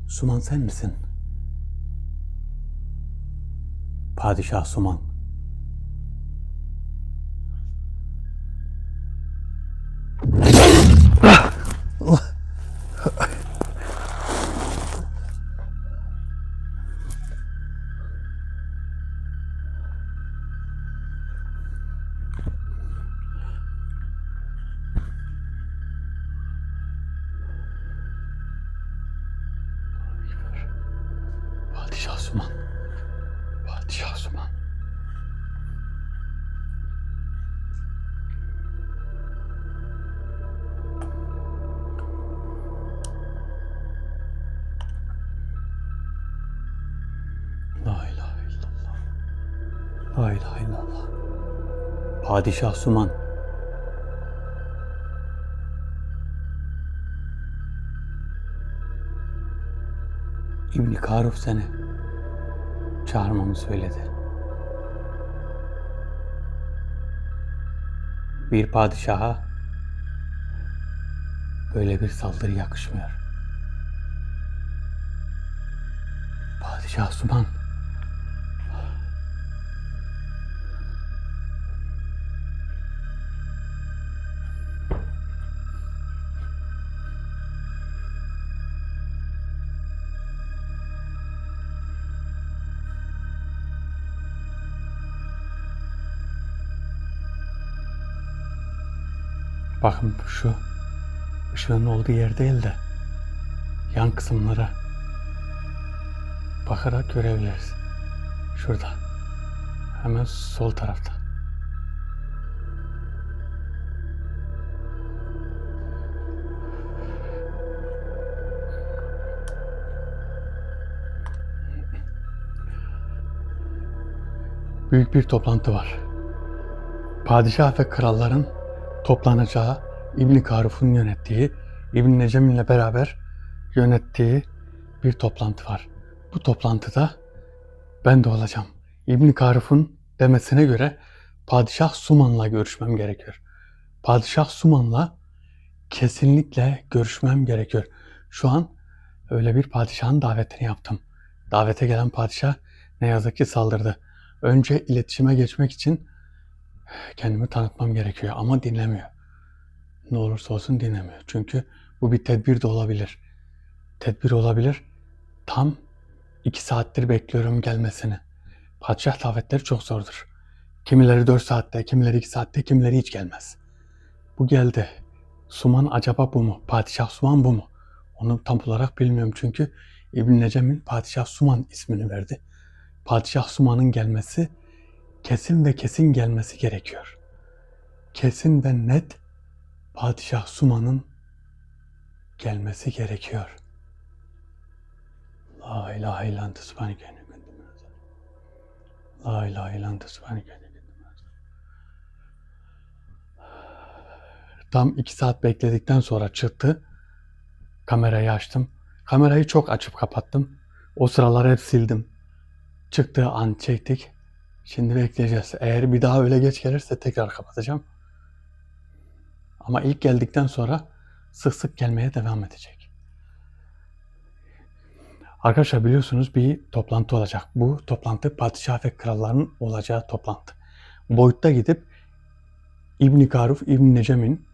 Suman sen misin? Padişah Suman. Padişah Suman. Padişah Suman. La ilahe illallah. La ilahe illallah. Padişah Suman. İbn Karuf seni çağırmamı söyledi. Bir padişaha böyle bir saldırı yakışmıyor. Padişah Suman. Bakın şu ışığın olduğu yer değil de yan kısımlara bakarak görebiliriz. Şurada. Hemen sol tarafta. Büyük bir toplantı var. Padişah ve kralların toplanacağı, İbn Karuf'un yönettiği, İbn Necem ile beraber yönettiği bir toplantı var. Bu toplantıda ben de olacağım. İbn Karuf'un demesine göre Padişah Suman'la görüşmem gerekiyor. Padişah Suman'la kesinlikle görüşmem gerekiyor. Şu an öyle bir padişahın davetini yaptım. Davete gelen padişah ne yazık ki saldırdı. Önce iletişime geçmek için kendimi tanıtmam gerekiyor ama dinlemiyor. Ne olursa olsun dinlemiyor. Çünkü bu bir tedbir de olabilir. Tedbir olabilir. Tam 2 saattir bekliyorum gelmesini. Padişah davetleri çok zordur. Kimileri 4 saatte, kimileri 2 saatte, kimileri hiç gelmez. Bu geldi. Suman acaba bu mu? Padişah Suman bu mu? Onu tam olarak bilmiyorum çünkü İbn Necem'in Padişah Suman ismini verdi. Padişah Suman'ın gelmesi kesin ve kesin gelmesi gerekiyor. Kesin ve net Padişah Suman'ın gelmesi gerekiyor. La ilahe illallah subhaneke. La ilahe illallah subhaneke. Tam 2 saat bekledikten sonra çıktı. Kamerayı açtım. Kamerayı çok açıp kapattım. O sıralar hep sildim. Çıktığı an çektik. Şimdi bekleyeceğiz. Eğer bir daha öyle geç gelirse tekrar kapatacağım. Ama ilk geldikten sonra sık sık gelmeye devam edecek. Arkadaşlar biliyorsunuz bir toplantı olacak. Bu toplantı padişah ve kralların olacağı toplantı. Boyutta gidip İbn Karuf, İbn Necem'in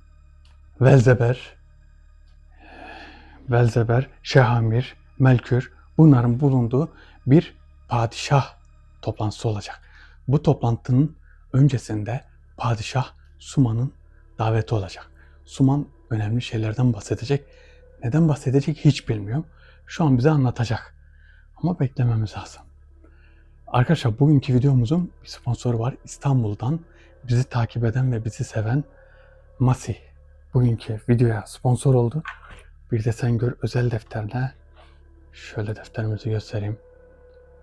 Velzeber, Şehamir, Melkür bunların bulunduğu bir padişah toplantısı olacak. Bu toplantının öncesinde padişah Suman'ın daveti olacak. Suman önemli şeylerden bahsedecek. Neden bahsedecek hiç bilmiyorum. Şu an bize anlatacak. Ama beklememiz lazım. Arkadaşlar bugünkü videomuzun bir sponsoru var. İstanbul'dan bizi takip eden ve bizi seven Masi bugünkü videoya sponsor oldu. Bir de sen gör özel defterine, şöyle defterimizi göstereyim.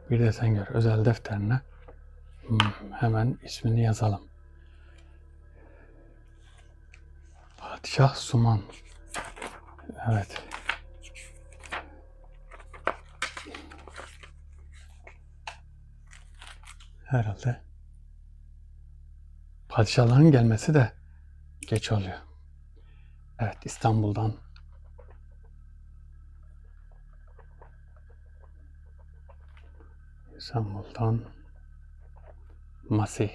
Bir de sen gör özel defterine hemen ismini yazalım. Padişah Suman. Evet. Herhalde padişahların gelmesi de geç oluyor. Evet, İstanbul'dan İstanbul'dan Masih.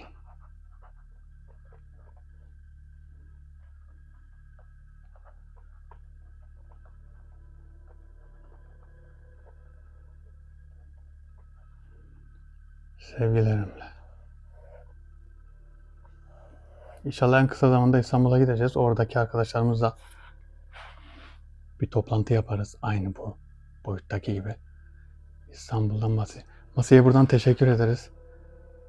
Sevgilerimle. İnşallah en kısa zamanda İstanbul'a gideceğiz. Oradaki arkadaşlarımızla bir toplantı yaparız. Aynı bu boyuttaki gibi. İstanbul'dan Masih. Masih'e buradan teşekkür ederiz.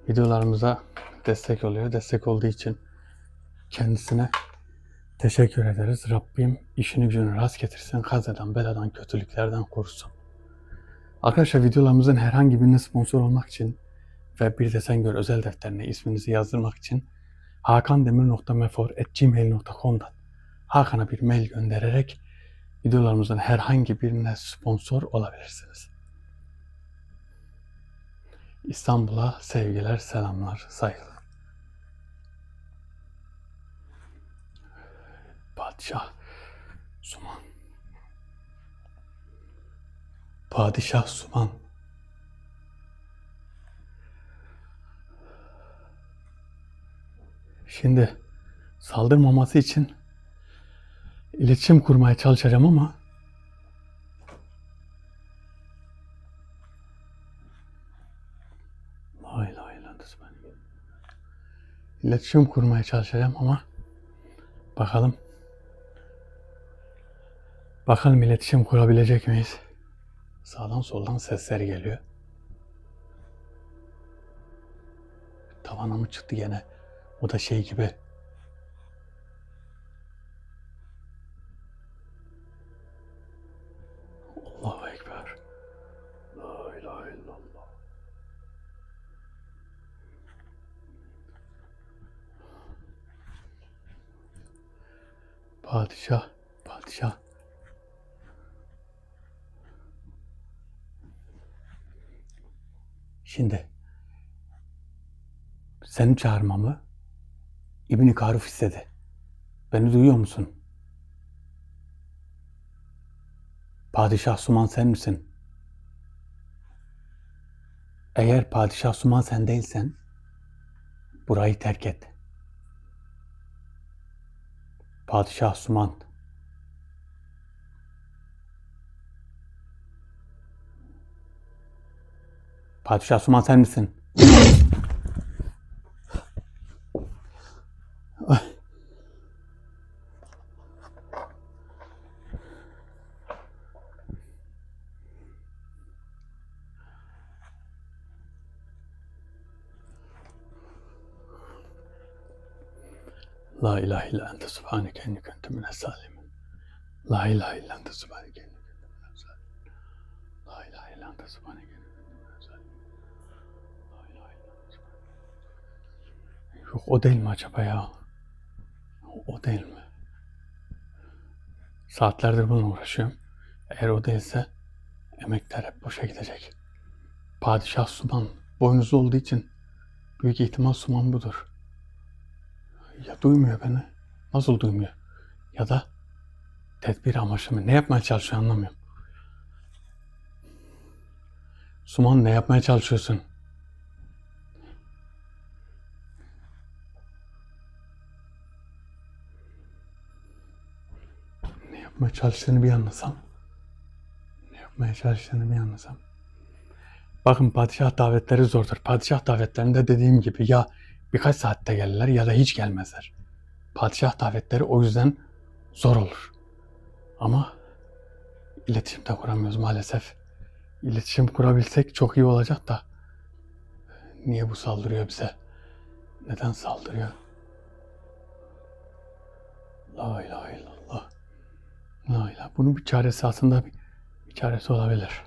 Videolarımıza destek oluyor. Destek olduğu için kendisine teşekkür ederiz. Rabbim işini gücünü rast getirsin. Kazadan, beladan, kötülüklerden korusun. Arkadaşlar videolarımızın herhangi birine sponsor olmak için ve Bir de Sen Gör özel defterine isminizi yazdırmak için hakandemir.mefor@gmail.com'dan Hakan'a bir mail göndererek videolarımızın herhangi birine sponsor olabilirsiniz. İstanbul'a sevgiler, selamlar, saygılar. Padişah Suman. Padişah Suman. Şimdi saldırmaması için iletişim kurmaya çalışacağım ama iletişim kurmaya çalışacağım ama bakalım iletişim kurabilecek miyiz? Sağdan soldan sesler geliyor. Tavana mı çıktı gene? O da şey gibi. Allahu Ekber. La ilahe illallah. Padişah, padişah. Şimdi seni çağırmamı İbn-i Karuf istedi. Beni duyuyor musun? Padişah Suman sen misin? Eğer Padişah Suman sen değilsen burayı terk et. Padişah Suman. Padişah Suman sen misin? La ilahe illa ente subhaneke inni kuntu mines zalimin. La ilahe illa ente subhaneke inni kuntu mines zalimin. La ilahe illa ente subhaneke inni kuntu mines zalimin. La ilahe illa ente subhaneke. Yok o değil mi acaba ya? O değil mi? Saatlerdir bununla uğraşıyorum. Eğer o değilse emekler hep boşa gidecek. Padişah Suman boynuzlu olduğu için büyük ihtimal Suman budur. Ya duymuyor beni. Nasıl duymuyor? Ya da tedbir amaçlı mı? Ne yapmaya çalışıyor anlamıyorum. Suman ne yapmaya çalışıyorsun? Ne yapmaya çalıştığını bir anlasam. Ne yapmaya çalıştığını bir anlasam. Bakın padişah davetleri zordur. Padişah davetlerinde dediğim gibi ya birkaç saatte gelirler ya da hiç gelmezler. Padişah davetleri o yüzden zor olur. Ama iletişim de kuramıyoruz maalesef. İletişim kurabilsek çok iyi olacak da. Niye bu saldırıyor bize? Neden saldırıyor? La ilahe illallah. La ilahe. Bunun bir çaresi aslında bir çaresi olabilir.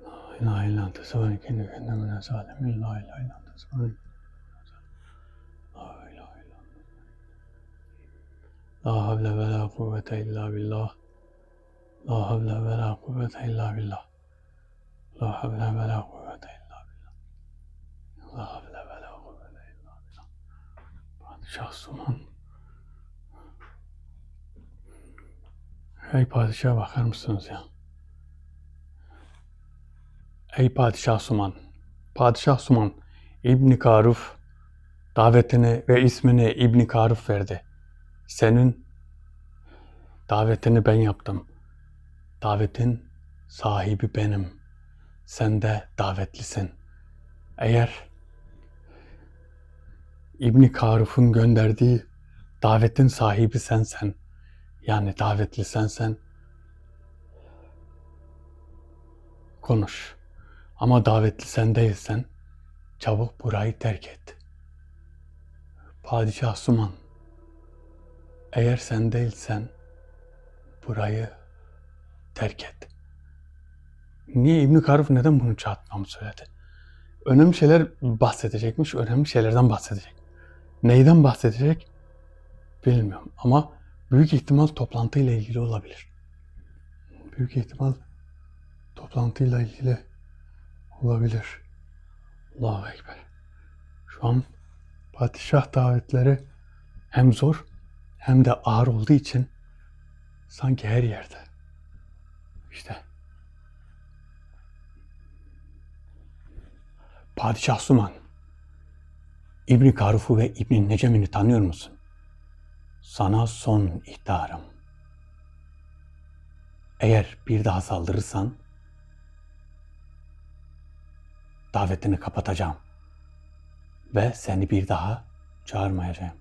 La ilahe illallah. Tesebeni kendi kendimine zalimin. La ilahe illallah. Tesebeni. La ilahe illallah. La havle ve la kuvvete illa billah. La havle ve la kuvvete illa billah. La havle ve la kuvvete illa billah. La havle ve la kuvvete illa billah. Padişah Suman. Hey padişaha bakar mısınız ya? Ey Padişah Suman! Padişah Suman, İbni Karuf davetini ve ismini İbni Karuf verdi. Senin davetini ben yaptım. Davetin sahibi benim. Sen de davetlisin. Eğer İbni Karuf'un gönderdiği davetin sahibi sensen, yani davetli sensen, konuş. Ama davetli sen değilsen, çabuk burayı terk et. Padişah Suman, eğer sen değilsen, burayı terk et. Niye İbni Karuf neden bunu çağırtmamı söyledi? Önemli şeyler bahsedecekmiş, önemli şeylerden bahsedecek. Neyden bahsedecek? Bilmiyorum ama büyük ihtimal toplantıyla ilgili olabilir. Büyük ihtimal toplantıyla ilgili olabilir. Allahu Ekber. Şu an padişah davetleri hem zor hem de ağır olduğu için sanki her yerde. İşte Padişah Suman, İbni Karuf'u ve İbni Necem'ini tanıyor musun? Sana son ihtarım. Eğer bir daha saldırırsan davetini kapatacağım ve seni bir daha çağırmayacağım.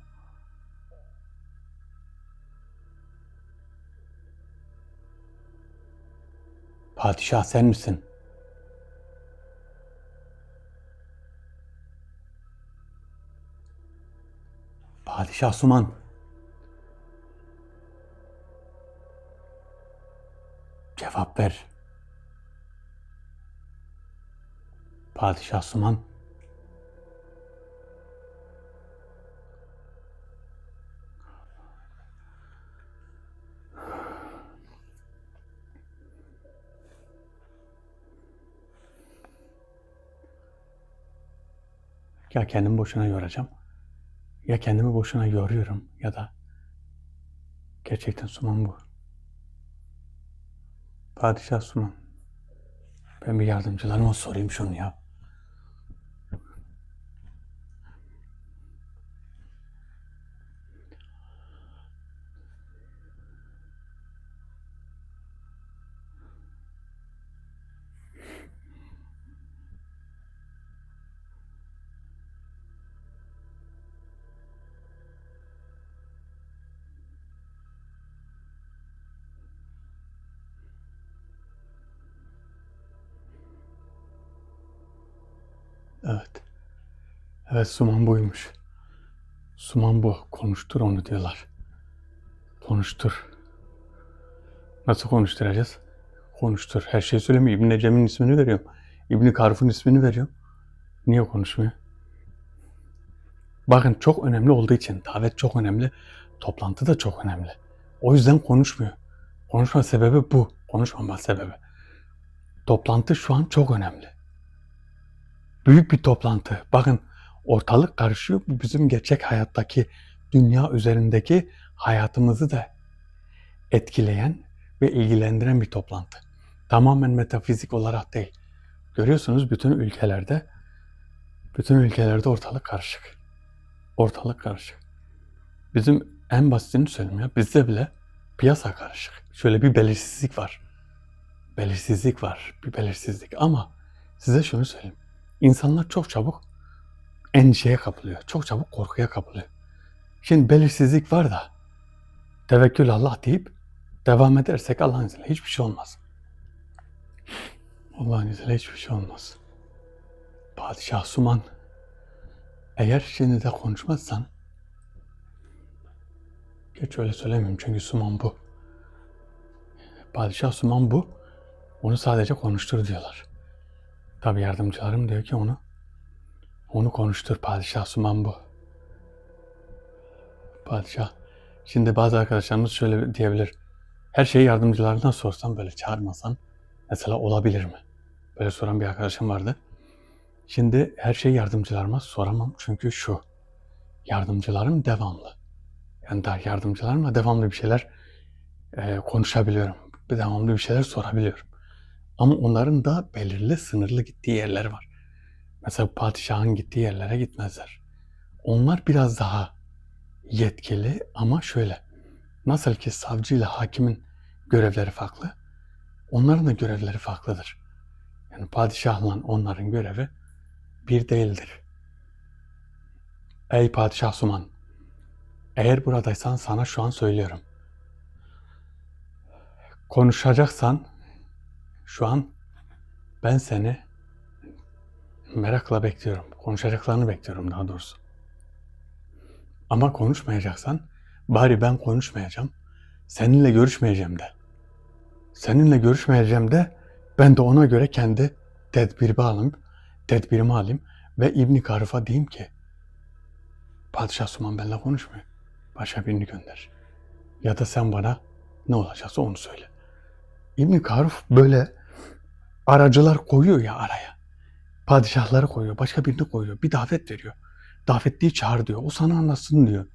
Padişah sen misin? Padişah Suman, cevap ver. Padişah Suman, ya kendimi boşuna yoracağım, ya kendimi boşuna yoruyorum ya da gerçekten Suman bu. Padişah Suman, ben bir yardımcılarıma sorayım şunu ya. Evet. Evet Suman buymuş. Suman bu. Konuştur onu diyorlar. Konuştur. Nasıl konuşturacağız? Konuştur. Her şeyi söylemiyor. İbn Cem'in ismini veriyorum. İbni Karuf'un ismini veriyorum. Niye konuşmuyor? Bakın çok önemli olduğu için, davet çok önemli, toplantı da çok önemli. O yüzden konuşmuyor. Konuşma sebebi bu. Konuşmama sebebi. Toplantı şu an çok önemli. Büyük bir toplantı. Bakın ortalık karışıyor. Bu bizim gerçek hayattaki, dünya üzerindeki hayatımızı da etkileyen ve ilgilendiren bir toplantı. Tamamen metafizik olarak değil. Görüyorsunuz bütün ülkelerde ortalık karışık. Ortalık karışık. Bizim en basitini söyleyeyim ya, bizde bile piyasa karışık. Şöyle bir belirsizlik var. Belirsizlik var, bir belirsizlik. Ama size şunu söyleyeyim. İnsanlar çok çabuk endişeye kapılıyor. Çok çabuk korkuya kapılıyor. Şimdi belirsizlik var da tevekkül Allah deyip devam edersek Allah'ın izniyle hiçbir şey olmaz. Allah'ın izniyle hiçbir şey olmaz. Padişah Suman, eğer şimdi de konuşmazsan, geç öyle söylemeyeyim çünkü Suman bu. Padişah Suman bu. Onu sadece konuştur diyorlar. Tabi yardımcılarım diyor ki onu konuştur. Padişah Suman bu. Padişah. Şimdi bazı arkadaşlarımız şöyle diyebilir. Her şeyi yardımcılarından sorsam, böyle çağırmasan mesela olabilir mi? Böyle soran bir arkadaşım vardı. Şimdi her şeyi yardımcılarıma soramam çünkü şu. Yardımcılarım devamlı. Yani daha yardımcılarımla devamlı bir şeyler konuşabiliyorum. Devamlı bir şeyler sorabiliyorum. Ama onların da belirli sınırlı gittiği yerleri var. Mesela padişahın gittiği yerlere gitmezler. Onlar biraz daha yetkili ama şöyle. Nasıl ki savcıyla hakimin görevleri farklı, onların da görevleri farklıdır. Yani padişahla onların görevi bir değildir. Ey Padişah Suman, eğer buradaysan sana şu an söylüyorum. Konuşacaksan şu an ben seni merakla bekliyorum. Konuşacaklarını bekliyorum daha doğrusu. Ama konuşmayacaksan bari ben konuşmayacağım. Seninle görüşmeyeceğim de. Seninle görüşmeyeceğim de ben de ona göre kendi tedbirimi alayım ve İbn Karuf'a diyeyim ki Padişah Suman benimle konuşmuyor. Başka birini gönder. Ya da sen bana ne olacaksa onu söyle. İbn Karuf böyle aracılar koyuyor ya araya. Padişahları koyuyor, başka birini koyuyor. Bir davet veriyor. Davetliyi çağır diyor. O sana anlatsın diyor.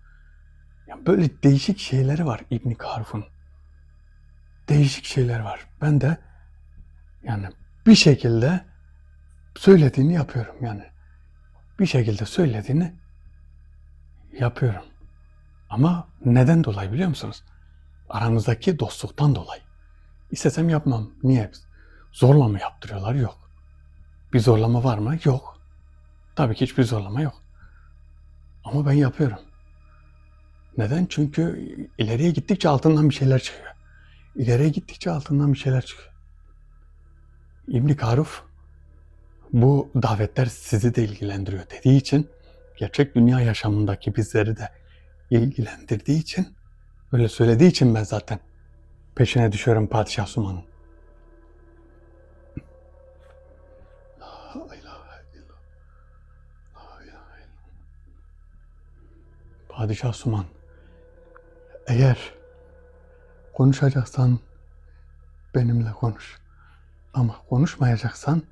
Yani böyle değişik şeyleri var İbn Karuf'un. Değişik şeyler var. Ben de yani bir şekilde söylediğini yapıyorum yani. Bir şekilde söylediğini yapıyorum. Ama neden dolayı biliyor musunuz? Aramızdaki dostluktan dolayı. İstesem yapmam. Niye? Zorla mı yaptırıyorlar? Yok. Bir zorlama var mı? Yok. Tabii ki hiçbir zorlama yok. Ama ben yapıyorum. Neden? Çünkü ileriye gittikçe altından bir şeyler çıkıyor. İleriye gittikçe altından bir şeyler çıkıyor. İbn Karuf bu davetler sizi de ilgilendiriyor dediği için gerçek dünya yaşamındaki bizleri de ilgilendirdiği için öyle söylediği için ben zaten peşine düşüyorum Padişah Suman'ın. La ilahe illallah. La ilahe illallah. Padişah Suman, eğer konuşacaksan benimle konuş. Ama konuşmayacaksan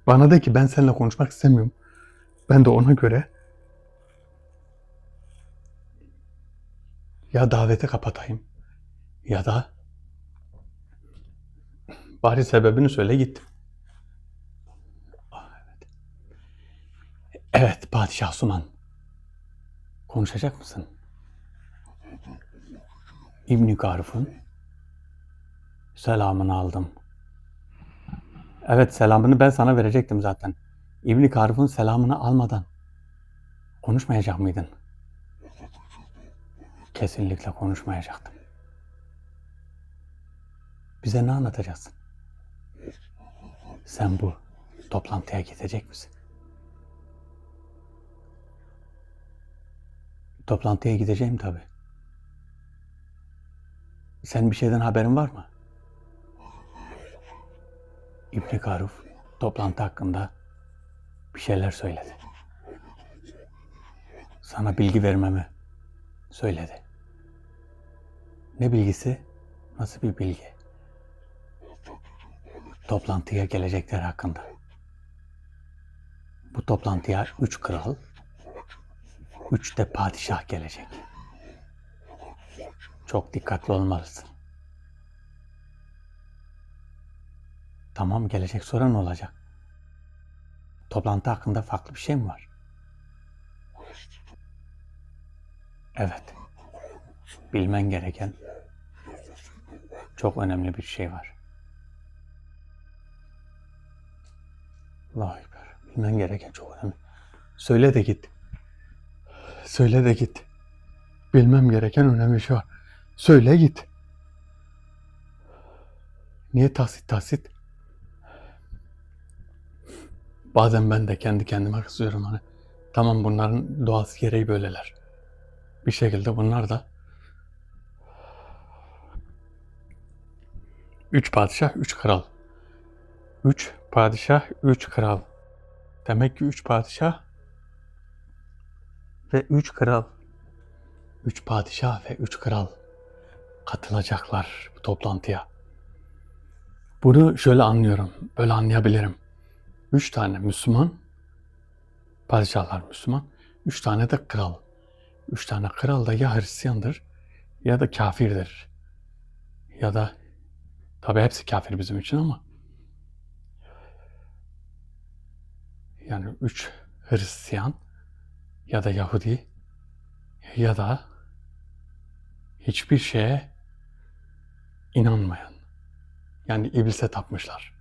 bana de ki ben seninle konuşmak istemiyorum. Ben de ona göre ya daveti kapatayım ya da bari sebebini söyle git. Evet. Evet Padişah Suman. Konuşacak mısın? İbn Karuf'un selamını aldım. Evet selamını ben sana verecektim zaten. İbn Karuf'un selamını almadan konuşmayacak mıydın? Kesinlikle konuşmayacaktım. Bize ne anlatacaksın? Sen bu toplantıya gidecek misin? Toplantıya gideceğim tabii. Sen bir şeyden haberin var mı? İbn Karuf toplantı hakkında bir şeyler söyledi. Sana bilgi vermemi söyledi. Ne bilgisi? Nasıl bir bilgi? Toplantıya gelecekler hakkında. Bu toplantıya 3 kral, 3 de padişah gelecek. Çok dikkatli olmalısın. Tamam gelecek sonra ne olacak? Toplantı hakkında farklı bir şey mi var? Evet. Bilmen gereken çok önemli bir şey var. Allahu Ekber. Bilmen gereken çok önemli. Söyle de git. Söyle de git. Bilmem gereken önemli bir şey var. Söyle git. Niye tahsit? Bazen ben de kendi kendime kızıyorum hani. Tamam bunların doğası gereği böyleler. Bir şekilde bunlar da 3 padişah, 3 kral. 3 padişah, 3 kral. Demek ki 3 padişah ve 3 kral. 3 padişah ve 3 kral katılacaklar bu toplantıya. Bunu şöyle anlıyorum, böyle anlayabilirim. 3 tane Müslüman, padişahlar Müslüman, 3 tane de kral. 3 tane kral da ya Hristiyandır ya da kafirdir. Ya da Tabii hepsi kafir bizim için ama yani 3 Hristiyan ya da Yahudi ya da hiçbir şeye inanmayan. Yani iblise tapmışlar.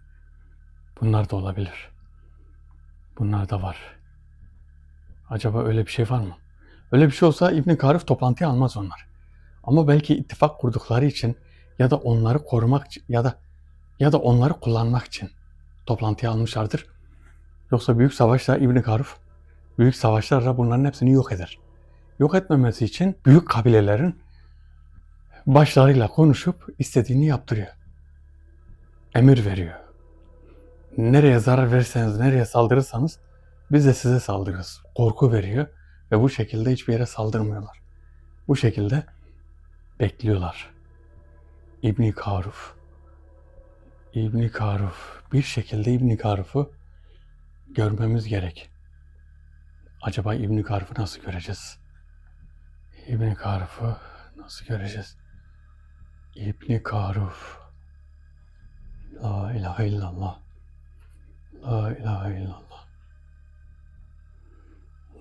Bunlar da olabilir. Bunlar da var. Acaba öyle bir şey var mı? Öyle bir şey olsa İbn Karif toplantıya almaz onlar. Ama belki ittifak kurdukları için ya da onları korumak ya da onları kullanmak için toplantıya almışlardır. Yoksa büyük savaşla İbn Karif büyük savaşlarla bunların hepsini yok eder. Yok etmemesi için büyük kabilelerin başlarıyla konuşup istediğini yaptırıyor. Emir veriyor. Nereye zarar verirseniz, nereye saldırırsanız biz de size saldırırız. Korku veriyor ve bu şekilde hiçbir yere saldırmıyorlar. Bu şekilde bekliyorlar. İbn Karuf. Bir şekilde İbn Karuf'u görmemiz gerek. Acaba İbn Karuf'u nasıl göreceğiz? İbn Karuf'u nasıl göreceğiz? İbn Karuf. La ilahe illallah. La ilahe illallah.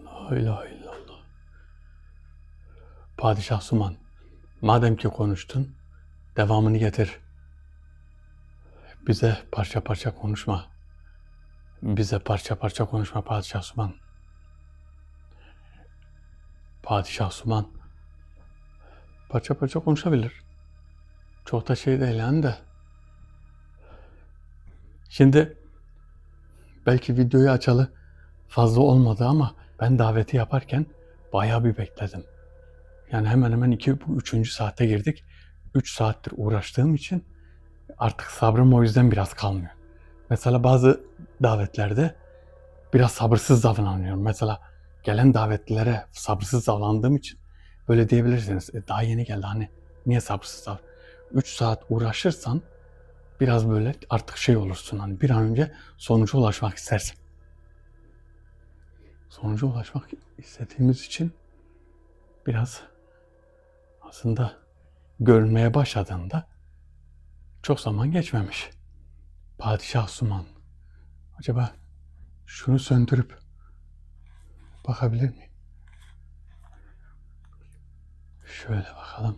La ilahe illallah. Padişah Suman, madem ki konuştun, devamını getir. Bize parça parça konuşma. Bize parça parça konuşma Padişah Suman. Padişah Suman parça parça konuşabilir. Çok da şey değil yani de. Şimdi belki videoyu açalı fazla olmadı ama ben daveti yaparken bayağı bir bekledim. Yani hemen hemen 3. saate girdik. 3 saattir uğraştığım için artık sabrım o yüzden biraz kalmıyor. Mesela bazı davetlerde biraz sabırsız davranıyorum. Mesela gelen davetlilere sabırsız davrandığım için böyle diyebilirsiniz. Daha yeni geldi hani niye sabırsız davran? 3 saat uğraşırsan biraz böyle artık şey olursun hani bir an önce sonuca ulaşmak istersin. Sonuca ulaşmak istediğimiz için biraz aslında görünmeye başladığında çok zaman geçmemiş. Padişah Suman. Acaba şunu söndürüp bakabilir miyim? Şöyle bakalım.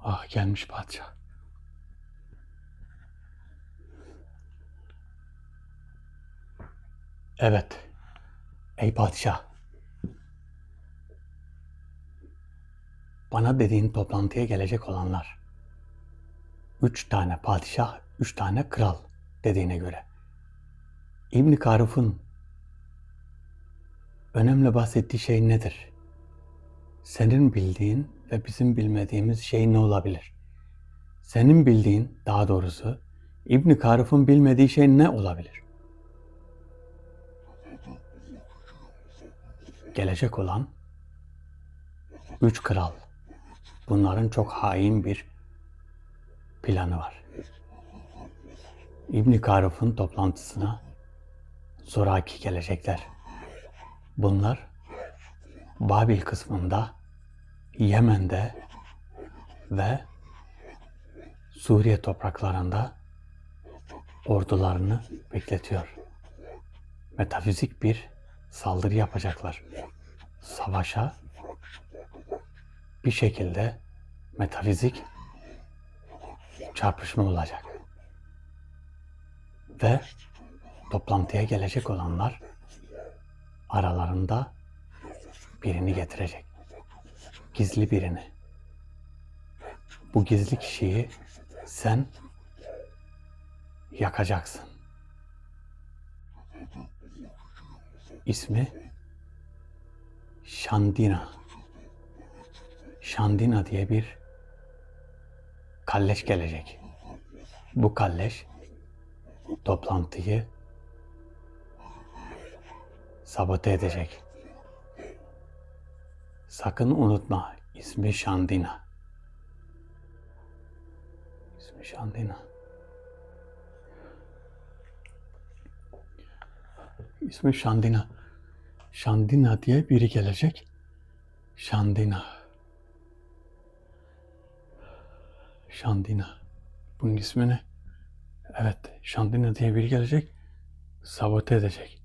Ah gelmiş padişah. Evet. Ey padişah. Bana dediğin toplantıya gelecek olanlar. 3 tane padişah, 3 tane kral dediğine göre. İbn Karuf'un önemli bahsettiği şey nedir? Senin bildiğin ve bizim bilmediğimiz şey ne olabilir? Senin bildiğin, daha doğrusu İbn Karuf'un bilmediği şey ne olabilir? Gelecek olan 3 kral. Bunların çok hain bir planı var. İbn Karuf'un toplantısına zoraki gelecekler. Bunlar Babil kısmında, Yemen'de ve Suriye topraklarında ordularını bekletiyor. Metafizik bir saldırı yapacaklar. Savaşa bir şekilde metafizik çarpışma olacak. Ve toplantıya gelecek olanlar aralarında birini getirecek. Gizli birini. Bu gizli kişiyi sen yakacaksın. İsmi Şandina. Şandina diye bir kalleş gelecek. Bu kalleş toplantıyı sabote edecek. Sakın unutma, ismi Şandina. İsmi Şandina. İsmi Şandina. Şandina diye biri gelecek. Şandina. Şandina. Bunun ismi ne? Evet, Şandina diye biri gelecek, sabote edecek.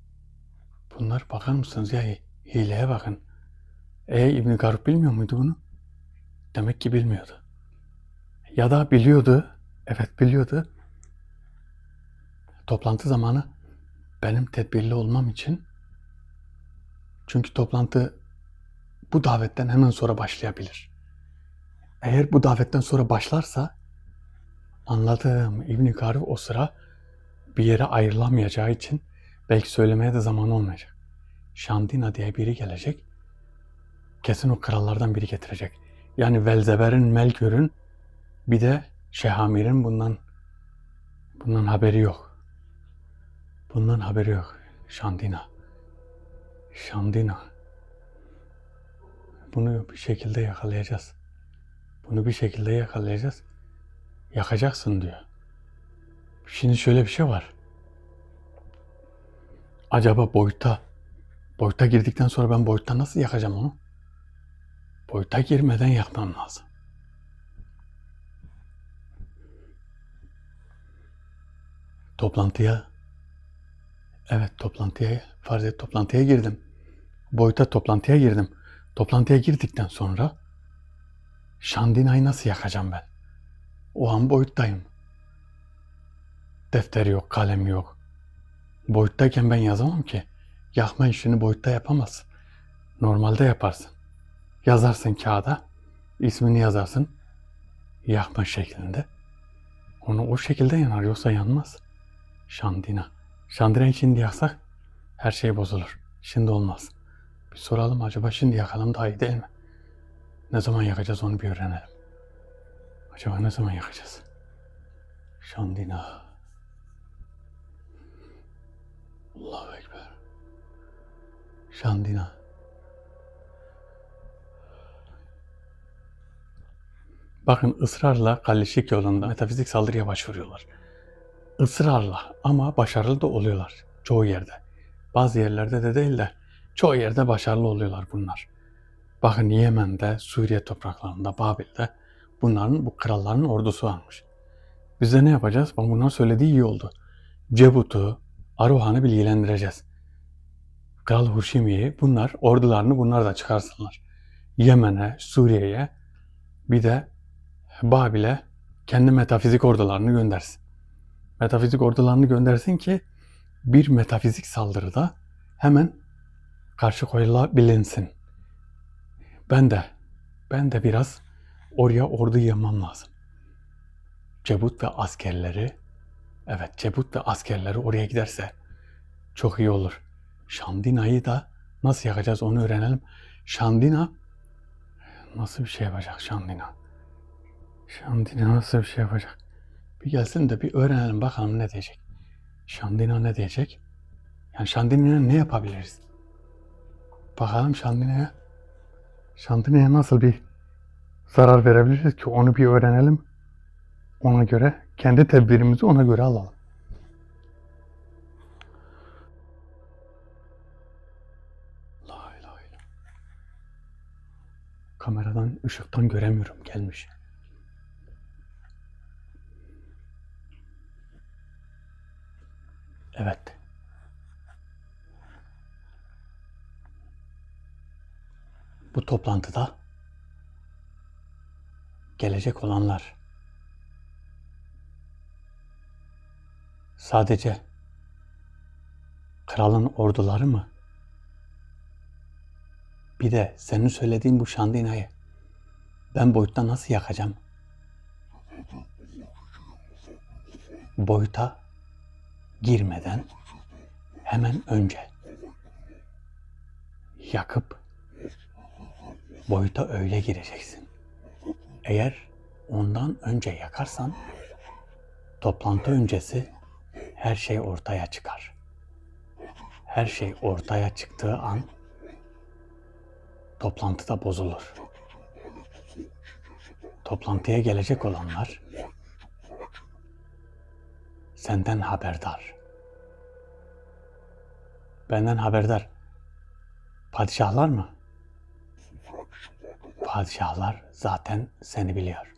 Bunlar bakar mısınız ya? Hileye bakın. İbn Garip bilmiyor muydu bunu? Demek ki bilmiyordu. Ya da biliyordu. Evet biliyordu. Toplantı zamanı benim tedbirli olmam için, çünkü toplantı bu davetten hemen sonra başlayabilir. Eğer bu davetten sonra başlarsa, anladım, İbn Garip o sıra bir yere ayrılamayacağı için belki söylemeye de zaman olmayacak. Şandina diye biri gelecek. Kesin o krallardan biri getirecek. Yani Velzeber'in, Melkör'ün, bir de Şehamir'in bundan haberi yok. Bundan haberi yok. Şandina. Şandina. Bunu bir şekilde yakalayacağız. Bunu bir şekilde yakalayacağız. Yakacaksın diyor. Şimdi şöyle bir şey var. Acaba boyuta girdikten sonra ben boyutta nasıl yakacağım onu? Boyuta girmeden yakmam lazım. Farz et toplantıya girdim. Boyuta toplantıya girdim. Toplantıya girdikten sonra Şandina'yı nasıl yakacağım ben? O an boyuttayım. Defter yok, kalem yok. Boyuttayken ben yazamam ki. Yakma işini boyutta yapamazsın. Normalde yaparsın. Yazarsın kağıda, ismini yazarsın. Yakma şeklinde. Onu o şekilde yanar, yoksa yanmaz. Şandina. Şandina'yı şimdi yaksak her şey bozulur. Şimdi olmaz. Bir soralım, acaba şimdi yakalım daha iyi değil mi? Ne zaman yakacağız onu bir öğrenelim. Acaba ne zaman yakacağız? Şandina. Allahu Ekber. Şandina. Bakın, ısrarla Kalleşik yolunda metafizik saldırıya başvuruyorlar. Israrla, ama başarılı da oluyorlar çoğu yerde. Bazı yerlerde de değil de çoğu yerde başarılı oluyorlar bunlar. Bakın, Yemen'de, Suriye topraklarında, Babil'de bu kralların ordusu varmış. Biz de ne yapacağız? Bak, bunlar söylediği iyi oldu. Cebut'u, Aruhan'ı bilgilendireceğiz. Kral Huşimi'yi, ordularını bunlar da çıkarsınlar. Yemen'e, Suriye'ye, bir de Babil'e kendi metafizik ordularını göndersin. Metafizik ordularını göndersin ki bir metafizik saldırıda hemen karşı koyulabilinsin. Ben de biraz oraya ordu yığmam lazım. Cebut ve askerleri oraya giderse çok iyi olur. Şandina'yı da nasıl yakacağız onu öğrenelim. Şandina nasıl bir şey yapacak Şandina? Şandina nasıl bir şey yapacak? Bir gelsin de bir öğrenelim bakalım ne diyecek. Şandina ne diyecek? Yani Şandina'ya ne yapabiliriz? Bakalım Şandina'ya nasıl bir zarar verebiliriz ki onu bir öğrenelim. Ona göre kendi tedbirimizi ona göre alalım. La ilahe illallah. Kameradan, ışıktan göremiyorum, gelmiş. Evet. Bu toplantıda gelecek olanlar sadece kralın orduları mı? Bir de senin söylediğin bu Şandina'yı ben boyutta nasıl yakacağım? Boyuta girmeden hemen önce yakıp boyuta öyle gireceksin. Eğer ondan önce yakarsan toplantı öncesi her şey ortaya çıkar. Her şey ortaya çıktığı an toplantı da bozulur. Toplantıya gelecek olanlar senden haberdar. Benden haberdar. Padişahlar mı? Padişahlar zaten seni biliyor.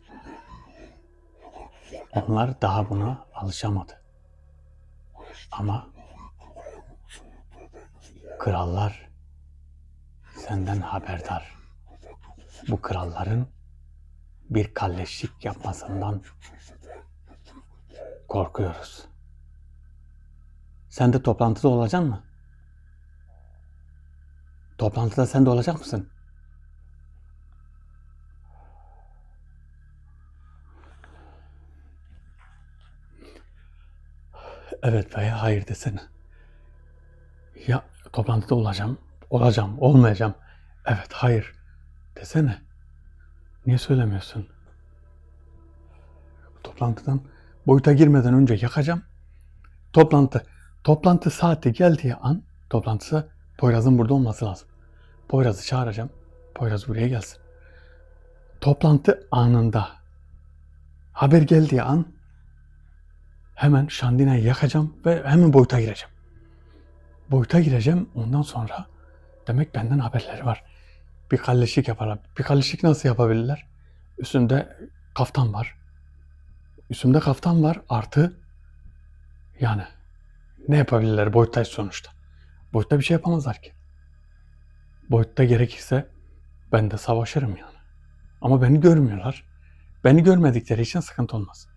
Onlar daha buna alışamadı. Ama krallar senden haberdar. Bu kralların bir kalleşlik yapmasından korkuyoruz. Sen de toplantıda olacaksın mı? Toplantıda sen de olacak mısın? Evet veya hayır desene. Ya toplantıda olacağım, olmayacağım. Evet, hayır desene. Niye söylemiyorsun? Toplantıdan boyuta girmeden önce yakacağım. Toplantı saati geldiği an, toplantısı Poyraz'ın burada olması lazım. Poyraz'ı çağıracağım. Poyraz buraya gelsin. Toplantı anında haber geldiği an hemen şandinayı yakacağım ve hemen boyuta gireceğim. Boyuta gireceğim, ondan sonra demek benden haberleri var. Bir kalleşlik yaparlar. Bir kalleşlik nasıl yapabilirler? Üstümde kaftan var. Üstümde kaftan var artı yani ne yapabilirler? Boyuttayız sonuçta. Boyutta bir şey yapamazlar ki. Boyutta gerekirse ben de savaşırım yani. Ama beni görmüyorlar. Beni görmedikleri için sıkıntı olmaz.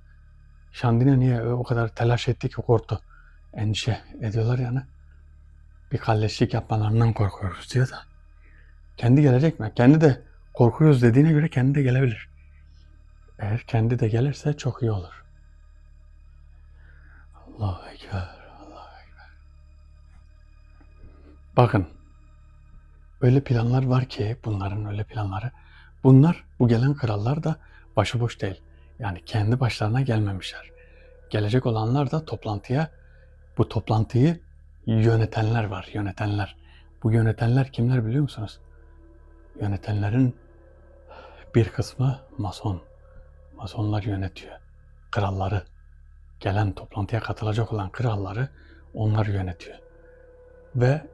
Şandine niye o kadar telaş etti ki korktu. Endişe ediyorlar yani. Bir kalleşlik yapmalarından korkuyoruz diyor da. Kendi gelecek mi? Kendi de korkuyoruz dediğine göre kendi de gelebilir. Eğer kendi de gelirse çok iyi olur. Allahu Ekber, Allahu Ekber. Bakın, öyle planlar var ki bunların öyle planları. Bu gelen krallar da başıboş değil. Yani kendi başlarına gelmemişler. Gelecek olanlar da bu toplantıyı yönetenler var, yönetenler. Bu yönetenler kimler biliyor musunuz? Yönetenlerin bir kısmı mason. Masonlar yönetiyor. Kralları, gelen toplantıya katılacak olan kralları onlar yönetiyor. Ve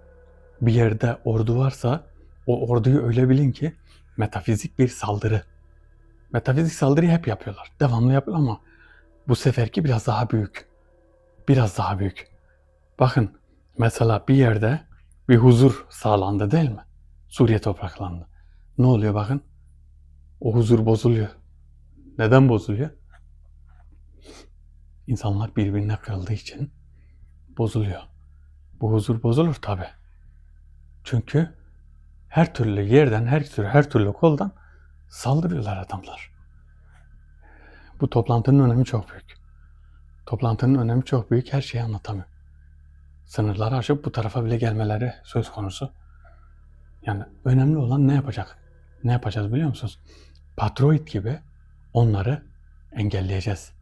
bir yerde ordu varsa o orduyu öyle bilin ki metafizik bir saldırı. Metafizik saldırıyı hep yapıyorlar. Devamlı yapıyorlar ama bu seferki biraz daha büyük. Biraz daha büyük. Bakın mesela bir yerde bir huzur sağlandı değil mi? Suriye topraklarında. Ne oluyor bakın? O huzur bozuluyor. Neden bozuluyor? İnsanlar birbirine kırıldığı için bozuluyor. Bu huzur bozulur tabi. Çünkü her türlü yerden, her türlü koldan saldırıyorlar adamlar. Bu toplantının önemi çok büyük. Toplantının önemi çok büyük. Her şeyi anlatamıyor. Sınırları aşıp bu tarafa bile gelmeleri söz konusu. Yani önemli olan ne yapacak? Ne yapacağız biliyor musunuz? Patroid gibi onları engelleyeceğiz.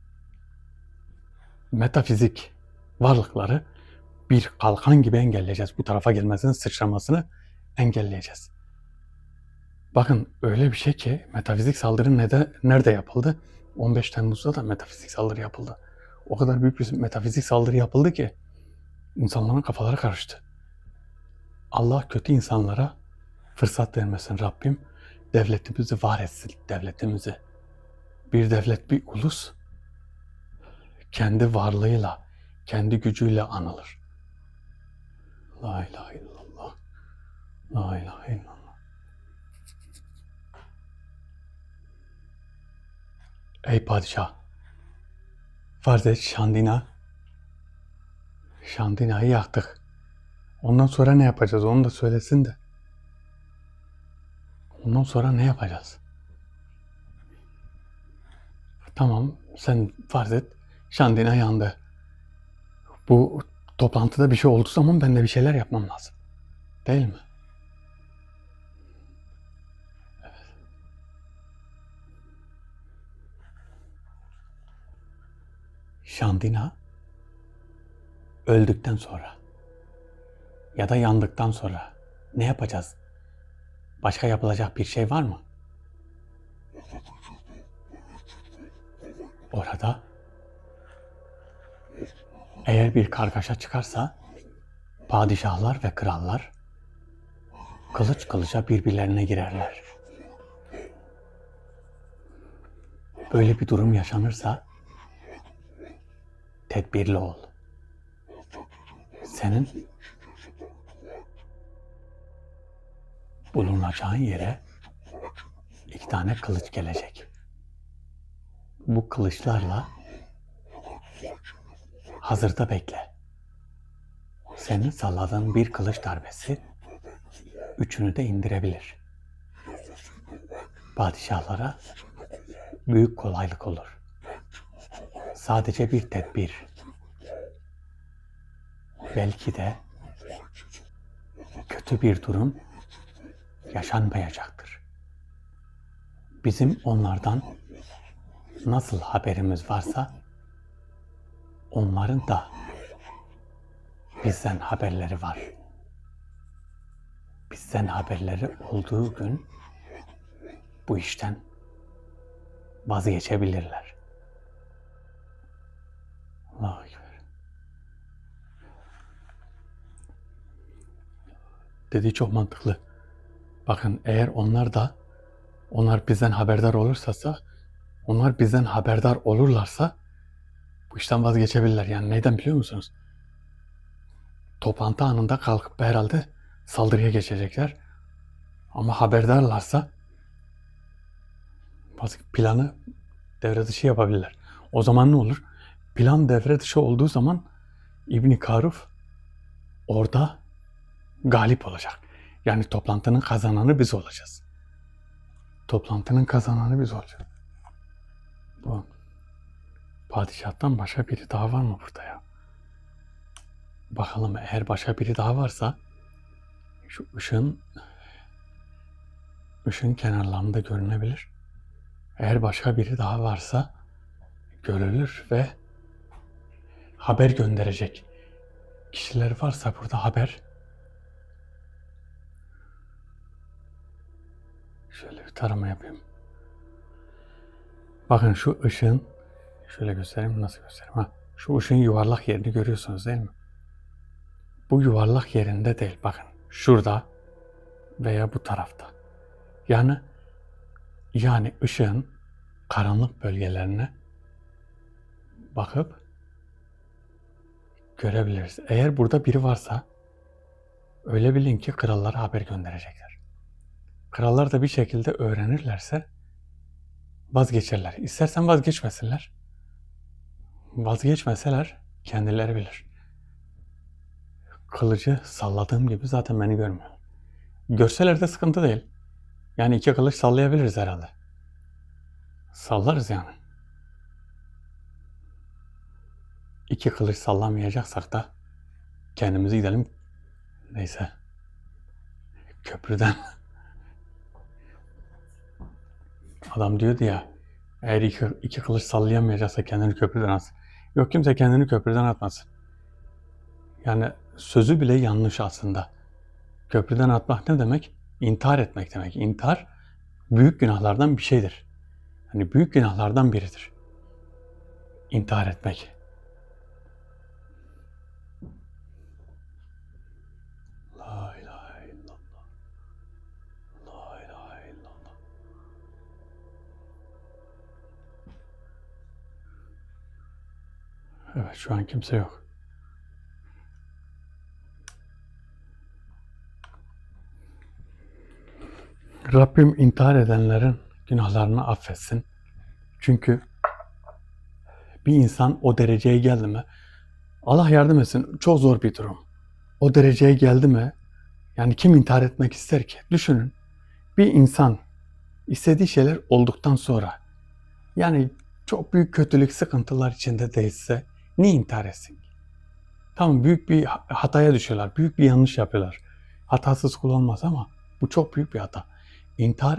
Metafizik varlıkları bir kalkan gibi engelleyeceğiz. Bu tarafa gelmesini, sıçramasını engelleyeceğiz. Bakın öyle bir şey ki metafizik saldırı nerede yapıldı? 15 Temmuz'da da metafizik saldırı yapıldı. O kadar büyük bir metafizik saldırı yapıldı ki insanların kafaları karıştı. Allah kötü insanlara fırsat vermesin Rabbim. Devletimizi var etsin, devletimizi. Bir devlet, bir ulus kendi varlığıyla, kendi gücüyle anılır. La ilahe illallah. La ilahe illallah. Ey padişah, farz et Şandina'yı yaktık. Ondan sonra ne yapacağız? Onu da söylesin de. Ondan sonra ne yapacağız? Tamam, sen farz et Şandina yandı. Bu toplantıda bir şey olduğu zaman ben de bir şeyler yapmam lazım. Değil mi? Evet. Şandina öldükten sonra ya da yandıktan sonra ne yapacağız? Başka yapılacak bir şey var mı? Orada eğer bir kargaşa çıkarsa padişahlar ve krallar kılıç kılıca birbirlerine girerler. Böyle bir durum yaşanırsa tedbirli ol. Senin bulunacağın yere 2 tane kılıç gelecek. Bu kılıçlarla hazırda bekle. Senin salladığın bir kılıç darbesi 3'ünü de indirebilir. Padişahlara büyük kolaylık olur. Sadece bir tedbir. Belki de kötü bir durum yaşanmayacaktır. Bizim onlardan nasıl haberimiz varsa onların da bizden haberleri var. Bizden haberleri olduğu gün bu işten vazgeçebilirler. Allahu Ekber. Dediği çok mantıklı. Bakın eğer onlar bizden haberdar olurlarsa bu işten vazgeçebilirler. Yani neyden biliyor musunuz? Toplantı anında kalkıp herhalde saldırıya geçecekler. Ama haberdarlarsa bazı planı devre dışı yapabilirler. O zaman ne olur? Plan devre dışı olduğu zaman İbn-i Karuf orada galip olacak. Yani toplantının kazananı biz olacağız. Toplantının kazananı biz olacağız. Bu padişahtan başka biri daha var mı burada ya? Bakalım eğer başka biri daha varsa şu ışığın kenarlarında görünebilir. Eğer başka biri daha varsa görülür ve haber gönderecek kişiler varsa burada haber. Şöyle bir tarama yapayım. Bakın şu ışığın, şöyle göstereyim, nasıl göstereyim? Şu ışığın yuvarlak yerini görüyorsunuz değil mi? Bu yuvarlak yerinde değil, bakın şurada veya bu tarafta. Yani ışığın karanlık bölgelerine bakıp görebiliriz. Eğer burada biri varsa öyle bilin ki krallara haber gönderecekler. Krallar da bir şekilde öğrenirlerse vazgeçerler. İstersen vazgeçmesinler. Vazgeçmeseler kendileri bilir. Kılıcı salladığım gibi zaten beni görmüyor. Görseler de sıkıntı değil. Yani 2 kılıç sallayabiliriz herhalde. Sallarız yani. 2 kılıç sallamayacaksak da kendimizi gidelim. Neyse. Köprüden. Adam diyordu ya, eğer iki kılıç sallayamayacaksa kendini köprüden atsın. Yok, kimse kendini köprüden atmasın. Yani sözü bile yanlış aslında. Köprüden atmak ne demek? İntihar etmek demek. İntihar büyük günahlardan bir şeydir. Hani büyük günahlardan biridir. İntihar etmek. La ilahe illallah. La ilahe illallah. Evet, şu an kimse yok. Rabbim intihar edenlerin günahlarını affetsin. Çünkü bir insan o dereceye geldi mi, Allah yardım etsin, çok zor bir durum. O dereceye geldi mi, yani kim intihar etmek ister ki? Düşünün, bir insan istediği şeyler olduktan sonra, yani çok büyük kötülük, sıkıntılar içinde değilse niye intihar etsin? Tamam, büyük bir hataya düşüyorlar, büyük bir yanlış yapıyorlar. Hatasız kul olmaz ama bu çok büyük bir hata. İntihar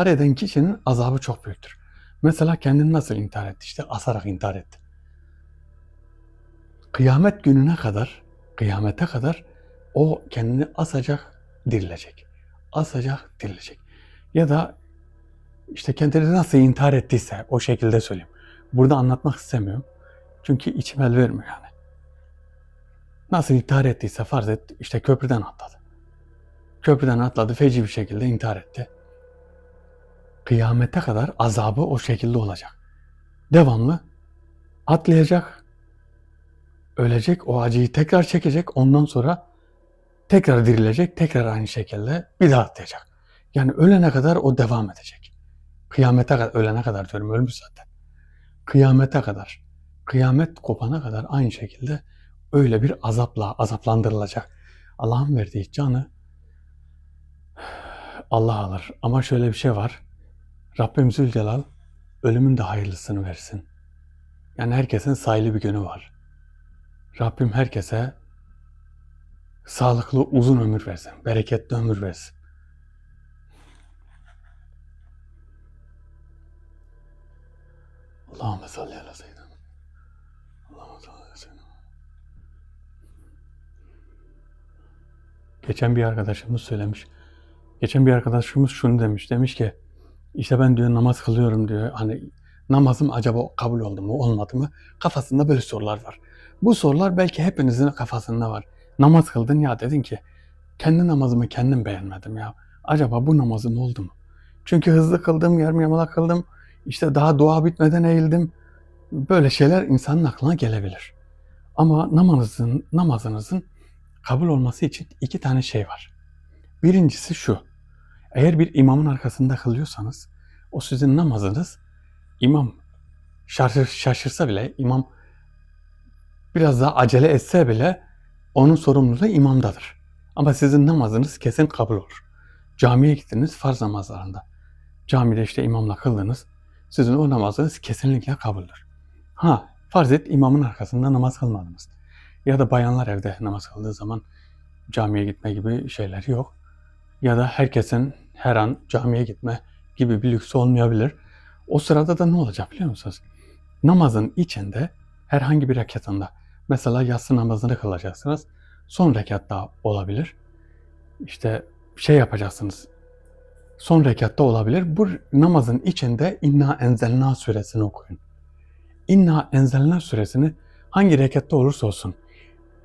eden kişinin azabı çok büyüktür. Mesela kendini nasıl intihar etti? İşte asarak intihar etti. Kıyamete kadar o kendini asacak, dirilecek. Asacak, dirilecek. Ya da işte kendini nasıl intihar ettiyse o şekilde söyleyeyim. Burada anlatmak istemiyorum. Çünkü içim el vermiyor yani. Nasıl intihar ettiyse farz et, işte köprüden atladı. Köprüden atladı, feci bir şekilde intihar etti. Kıyamete kadar azabı o şekilde olacak. Devamlı Atlayacak, ölecek, o acıyı tekrar çekecek, ondan sonra tekrar dirilecek, tekrar aynı şekilde bir daha atlayacak. Yani ölene kadar o devam edecek. Kıyamete kadar, ölene kadar diyorum, ölmüş zaten. Kıyamete kadar, kıyamet kopana kadar aynı şekilde öyle bir azapla azaplandırılacak. Allah'ın verdiği canı Allah alır. Ama şöyle bir şey var. Rabbim Zülcelal ölümün de hayırlısını versin. Yani herkesin sayılı bir günü var. Rabbim herkese sağlıklı uzun ömür versin. Bereketli ömür versin. Allahümme salli ala seyyidina. Allahümme salli ala seyyidina. Geçen bir arkadaşımız söylemiş. Geçen bir arkadaşımız şunu demiş. Demiş ki işte ben diyor namaz kılıyorum diyor. Hani namazım acaba kabul oldu mu olmadı mı? Kafasında böyle sorular var. Bu sorular belki hepinizin kafasında var. Namaz kıldın ya, dedin ki kendi namazımı kendim beğenmedim ya. Acaba bu namazım oldu mu? Çünkü hızlı kıldım, yarım yamalak kıldım. İşte daha dua bitmeden eğildim. Böyle şeyler insanın aklına gelebilir. Ama namazınızın kabul olması için iki tane şey var. Birincisi şu. Eğer bir imamın arkasında kılıyorsanız o sizin namazınız, imam şaşırsa bile, imam biraz daha acele etse bile onun sorumluluğu imamdadır. Ama sizin namazınız kesin kabul olur. Camiye gittiniz farz namazlarında. Camide işte imamla kıldınız. Sizin o namazınız kesinlikle kabuldür. Ha, farz et imamın arkasında namaz kılmadınız. Ya da bayanlar evde namaz kıldığı zaman camiye gitme gibi şeyler yok. Ya da herkesin her an camiye gitme gibi bir lüksü olmayabilir. O sırada da ne olacak biliyor musunuz? Namazın içinde herhangi bir rekatında, mesela yatsı namazını kılacaksınız. Son rekatta olabilir. İşte şey yapacaksınız. Son rekatta olabilir. Bu namazın içinde İnna Enzelna suresini okuyun. İnna Enzelna suresini hangi rekatta olursa olsun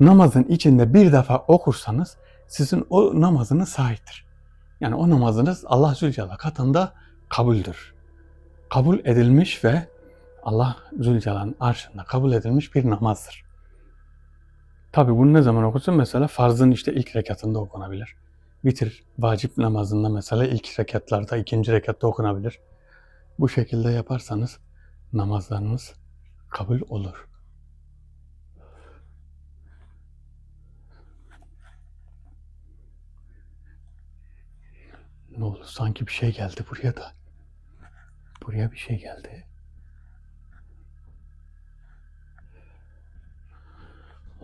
namazın içinde bir defa okursanız sizin o namazınız sahiptir. Yani o namazınız Allah Zülcelal katında kabuldür. Kabul edilmiş ve Allah Zülcelal'ın arşında kabul edilmiş bir namazdır. Tabi bunu ne zaman okursun? Mesela farzın işte ilk rekatında okunabilir. Vitir, vacip namazında mesela ilk rekatlarda, ikinci rekatta okunabilir. Bu şekilde yaparsanız namazlarınız kabul olur. Ne oldu? Sanki bir şey geldi buraya da. Buraya bir şey geldi.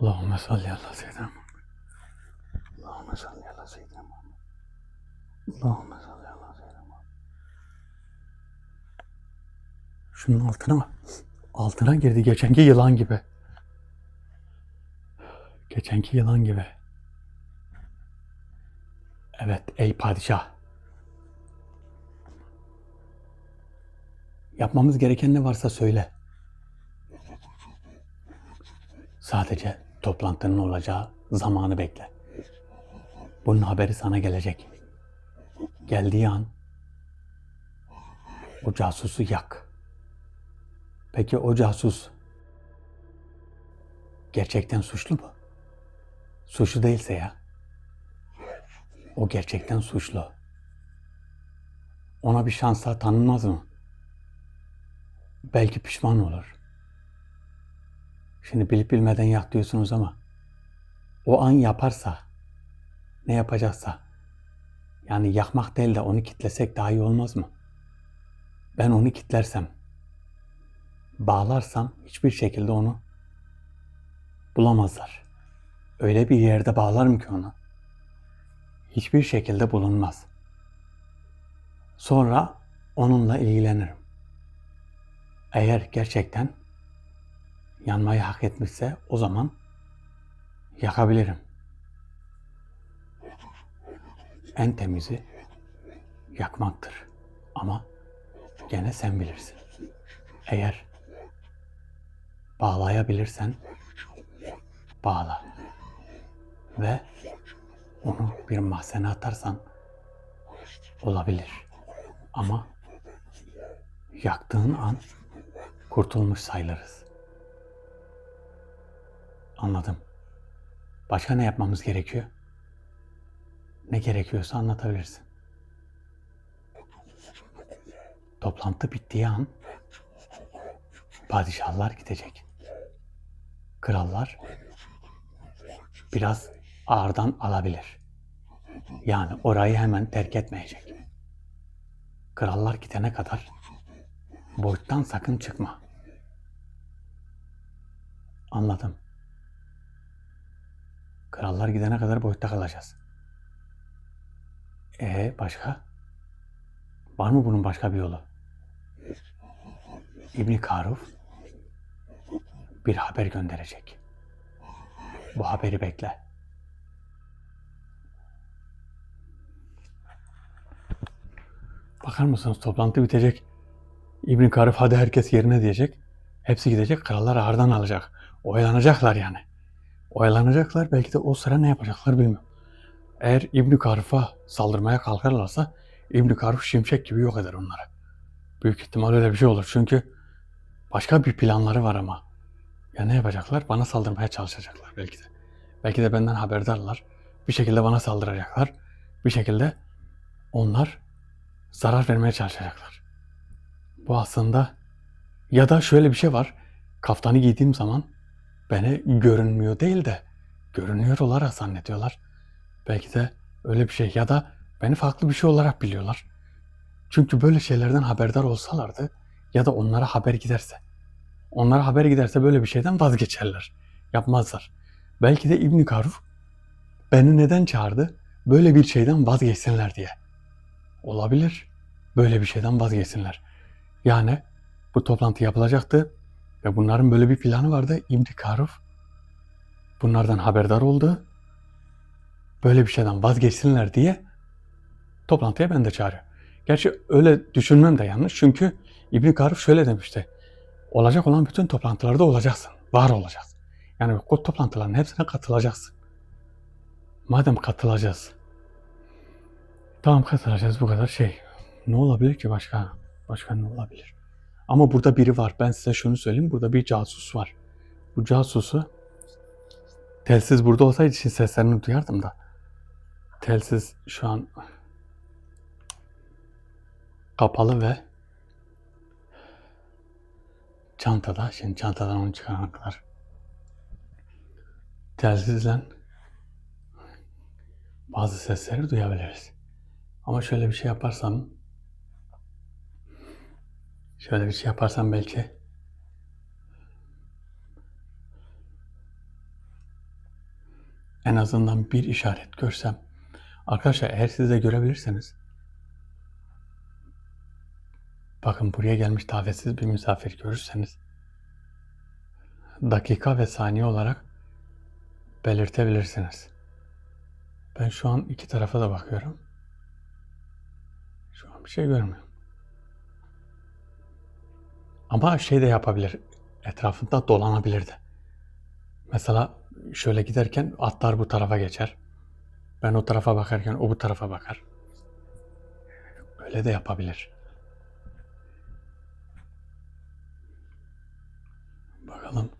Allahümme salli ala seyyidina Muhammed. Allahümme salli ala seyyidina Muhammed. Allahümme salli ala seyyidina Muhammed. Şunun altına bak. Altına girdi geçenki yılan gibi. Geçenki yılan gibi. Evet ey padişah. Yapmamız gereken ne varsa söyle. Sadece toplantının olacağı zamanı bekle. Bunun haberi sana gelecek. Geldiği an o casusu yak. Peki o casus gerçekten suçlu mu? Suçlu değilse ya, o gerçekten suçlu. Ona bir şans daha tanınmaz mı? Belki pişman olur. Şimdi bilip bilmeden yak diyorsunuz ama o an yaparsa, ne yapacaksa, yani yakmak değil de onu kitlesek daha iyi olmaz mı? Ben onu kitlersem, bağlarsam hiçbir şekilde onu bulamazlar. Öyle bir yerde bağlarım ki onu, hiçbir şekilde bulunmaz. Sonra onunla ilgilenirim. Eğer gerçekten yanmayı hak etmişse o zaman yakabilirim. En temizi yakmaktır. Ama gene sen bilirsin. Eğer bağlayabilirsen bağla. Ve onu bir mahzene atarsan olabilir. Ama yaktığın an kurtulmuş sayılırız. Anladım. Başka ne yapmamız gerekiyor? Ne gerekiyorsa anlatabilirsin. Toplantı bittiği an padişahlar gidecek. Krallar biraz ağırdan alabilir. Yani orayı hemen terk etmeyecek. Krallar gidene kadar boyuttan sakın çıkma. Anladım. Krallar gidene kadar boyutta kalacağız. Başka? Var mı bunun başka bir yolu? İbn Karuf bir haber gönderecek. Bu haberi bekle. Bakar mısınız, toplantı bitecek. İbn Karuf hadi herkes yerine diyecek. Hepsi gidecek, krallar ağırdan alacak. Oyalanacaklar yani. Oyalanacaklar, belki de o sıra ne yapacaklar bilmiyorum. Eğer İbn Karuf'a saldırmaya kalkarlarsa İbn Karuf şimşek gibi yok eder onları. Büyük ihtimal öyle bir şey olur. Çünkü başka bir planları var ama. Ya ne yapacaklar? Bana saldırmaya çalışacaklar belki de. Belki de benden haberdarlar. Bir şekilde bana saldıracaklar. Bir şekilde onlar zarar vermeye çalışacaklar. Bu aslında, ya da şöyle bir şey var. Kaftanı giydiğim zaman beni görünmüyor değil de görünüyor olarak zannediyorlar. Belki de öyle bir şey, ya da beni farklı bir şey olarak biliyorlar. Çünkü böyle şeylerden haberdar olsalardı ya da onlara haber giderse böyle bir şeyden vazgeçerler. Yapmazlar. Belki de İbn Karuf beni neden çağırdı? Böyle bir şeyden vazgeçsinler diye. Olabilir. Böyle bir şeyden vazgeçsinler. Yani bu toplantı yapılacaktı ve bunların böyle bir planı vardı. İbn Karuf bunlardan haberdar oldu. Böyle bir şeyden vazgeçsinler diye toplantıya ben de çağırıyor. Gerçi öyle düşünmem de yanlış. Çünkü İbn Karuf şöyle demişti. Olacak olan bütün toplantılarda olacaksın. Var olacaksın. Yani o toplantıların hepsine katılacaksın. Madem katılacağız. Tamam, katılacağız, bu kadar şey. Ne olabilir ki başka? Başka ne olabilir? Ama burada biri var. Ben size şunu söyleyeyim. Burada bir casus var. Bu casusu, telsiz burada olsaydı için seslerini duyardım da. Telsiz şu an kapalı ve çantada. Şimdi çantadan onu çıkarana kadar telsizle bazı sesleri duyabiliriz. Ama şöyle bir şey yaparsam belki en azından bir işaret görsem. Arkadaşlar, eğer siz de görebilirseniz, bakın buraya gelmiş davetsiz bir misafir görürseniz dakika ve saniye olarak belirtebilirsiniz. Ben şu an iki tarafa da bakıyorum. Şu an bir şey görmüyorum. Ama şey de yapabilir. Etrafında dolanabilir de. Mesela şöyle giderken atlar bu tarafa geçer. Ben o tarafa bakarken o bu tarafa bakar. Öyle de yapabilir. Bakalım.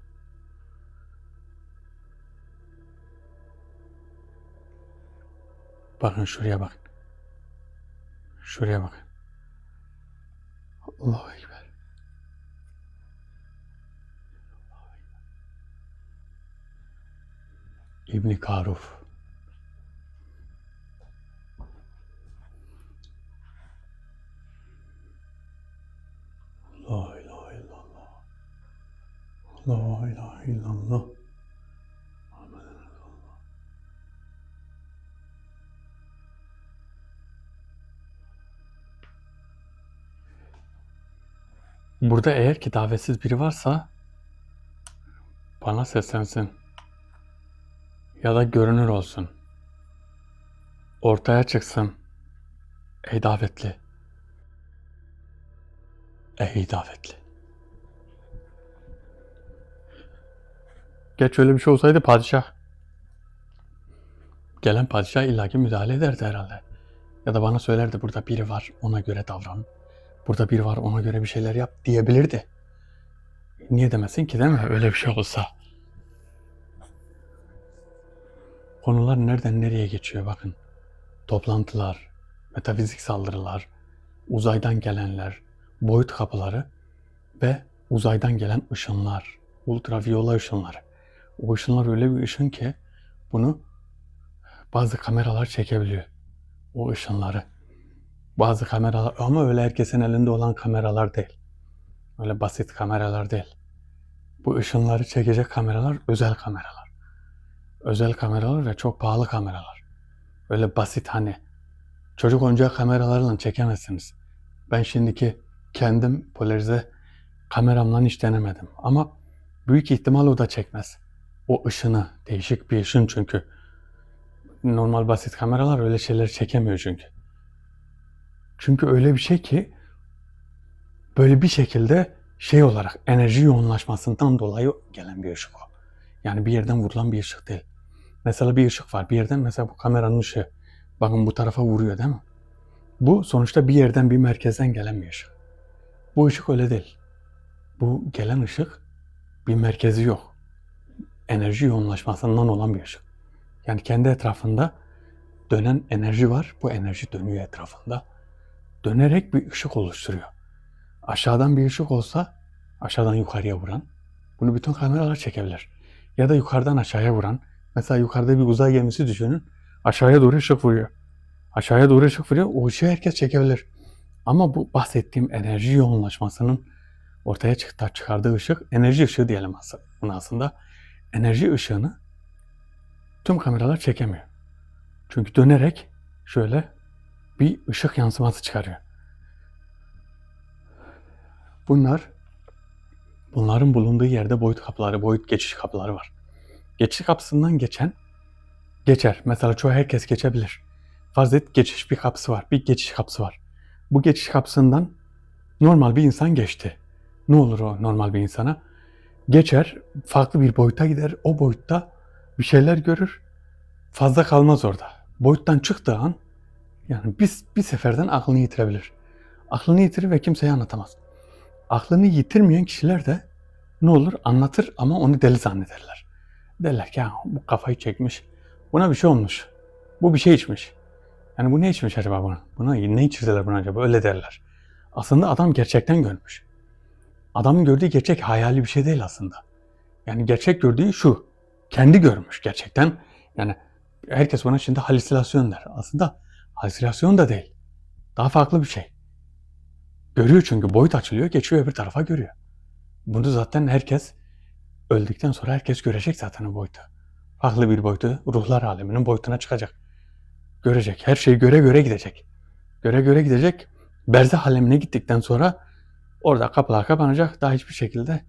Bakın şuraya bakın. Şuraya bakın. Allahu Ekber. İbn Karuf. La ilahe illallah. La ilahe illallah. Burada eğer ki davetsiz biri varsa bana seslensin. Ya da görünür olsun. Ortaya çıksın. Ey davetli. Ey davetli. Geç öyle bir şey olsaydı gelen padişah illaki müdahale ederdi herhalde. Ya da bana söylerdi, burada biri var, ona göre davran. Burada biri var, ona göre bir şeyler yap diyebilirdi. Niye demesin ki, değil mi? Öyle bir şey olsa. konular nereden nereye geçiyor bakın. Toplantılar, metafizik saldırılar, uzaydan gelenler, boyut kapıları ve uzaydan gelen ışınlar, ultraviyole ışınları. O ışınlar öyle bir ışın ki bunu bazı kameralar çekebiliyor. O ışınları. Bazı kameralar ama öyle herkesin elinde olan kameralar değil. Öyle basit kameralar değil. Bu ışınları çekecek kameralar özel kameralar. Özel kameralar ve çok pahalı kameralar. Öyle basit hani çocuk oyuncağı kameralarla çekemezsiniz. Ben şimdiki kendim polarize kameramla hiç denemedim. Ama büyük ihtimal o da çekmez. O ışını, değişik bir ışın çünkü. Normal basit kameralar öyle şeyleri çekemiyor çünkü. Çünkü öyle bir şey ki böyle bir şekilde şey olarak enerji yoğunlaşmasından dolayı gelen bir ışık o. Yani bir yerden vurulan bir ışık değil. Mesela bir ışık var bir yerden, mesela bu kameranın ışığı. Bakın bu tarafa vuruyor değil mi? Bu sonuçta bir yerden, bir merkezden gelen bir ışık. Bu ışık öyle değil. Bu gelen ışık bir merkezi yok. Enerji yoğunlaşmasından olan bir ışık. Yani kendi etrafında dönen enerji var. Bu enerji dönüyor etrafında. Dönerek bir ışık oluşturuyor. Aşağıdan bir ışık olsa aşağıdan yukarıya vuran, bunu bütün kameralar çekebilir. Ya da yukarıdan aşağıya vuran, mesela yukarıda bir uzay gemisi düşünün, aşağıya doğru ışık vuruyor. Aşağıya doğru ışık vuruyor, o ışığı herkes çekebilir. Ama bu bahsettiğim enerji yoğunlaşmasının ortaya çıkardığı ışık, enerji ışığı diyelim aslında. Enerji ışığını tüm kameralar çekemiyor. Çünkü dönerek şöyle bir ışık yansıması çıkarıyor. Bunların bulunduğu yerde boyut kapıları, boyut geçiş kapıları var. Geçiş kapısından geçer. Mesela herkes geçebilir. Farz et geçiş bir kapısı var, bir geçiş kapısı var. Bu geçiş kapısından normal bir insan geçti. Ne olur o normal bir insana? Geçer, farklı bir boyuta gider. O boyutta bir şeyler görür. Fazla kalmaz orada. Boyuttan çıktığı an yani bir seferden aklını yitirebilir. Aklını yitirir ve kimseye anlatamaz. Aklını yitirmeyen kişiler de ne olur anlatır ama onu deli zannederler. Derler ki ya bu kafayı çekmiş. Buna bir şey olmuş. Bu bir şey içmiş. Yani bu ne içmiş acaba buna? Buna ne içirdiler buna acaba? Öyle derler. Aslında adam gerçekten görmüş. Adamın gördüğü gerçek hayali bir şey değil aslında. Yani gerçek gördüğü şu. Kendi görmüş gerçekten. Yani herkes buna şimdi halüsinasyon der. Aslında halüsinasyon da değil. Daha farklı bir şey. Görüyor çünkü boyut açılıyor, geçiyor öbür tarafa görüyor. Bunu zaten herkes öldükten sonra herkes görecek zaten o boyutu. Farklı bir boyutu, ruhlar aleminin boyutuna çıkacak. Görecek, her şeyi göre göre gidecek. Göre göre gidecek. Berzah alemine gittikten sonra orada kapılar kapanacak. Daha hiçbir şekilde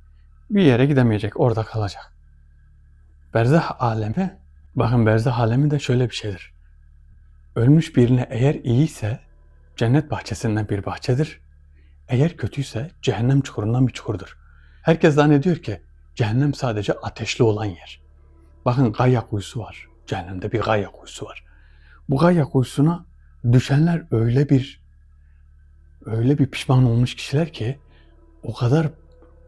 bir yere gidemeyecek. Orada kalacak. Berzah alemi, bakın berzah alemi de şöyle bir şeydir. Ölmüş birine eğer iyiyse cennet bahçesinden bir bahçedir. Eğer kötüyse cehennem çukurundan bir çukurdur. Herkes zannediyor ki cehennem sadece ateşli olan yer. Bakın Gayya kuyusu var. Cehennemde bir Gayya kuyusu var. Bu Gayya kuyusuna düşenler öyle bir pişman olmuş kişiler ki o kadar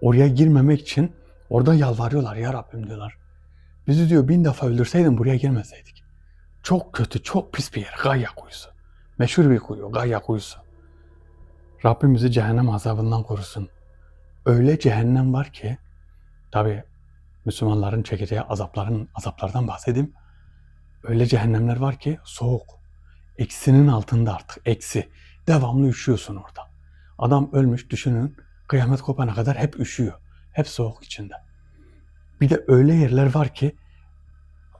oraya girmemek için orada yalvarıyorlar. Ya Rabbim diyorlar. Bizi diyor 1000 defa öldürseydin buraya girmeseydik. Çok kötü, çok pis bir yer. Gayya kuyusu. Meşhur bir kuyu. Gayya kuyusu. Rabbim bizi cehennem azabından korusun. Öyle cehennem var ki, tabi Müslümanların çekeceği azaplardan bahsedeyim. Öyle cehennemler var ki soğuk. Eksinin altında artık. Eksi. Devamlı üşüyorsun orada. Adam ölmüş düşünün. Kıyamet kopana kadar hep üşüyor. Hep soğuk içinde. Bir de öyle yerler var ki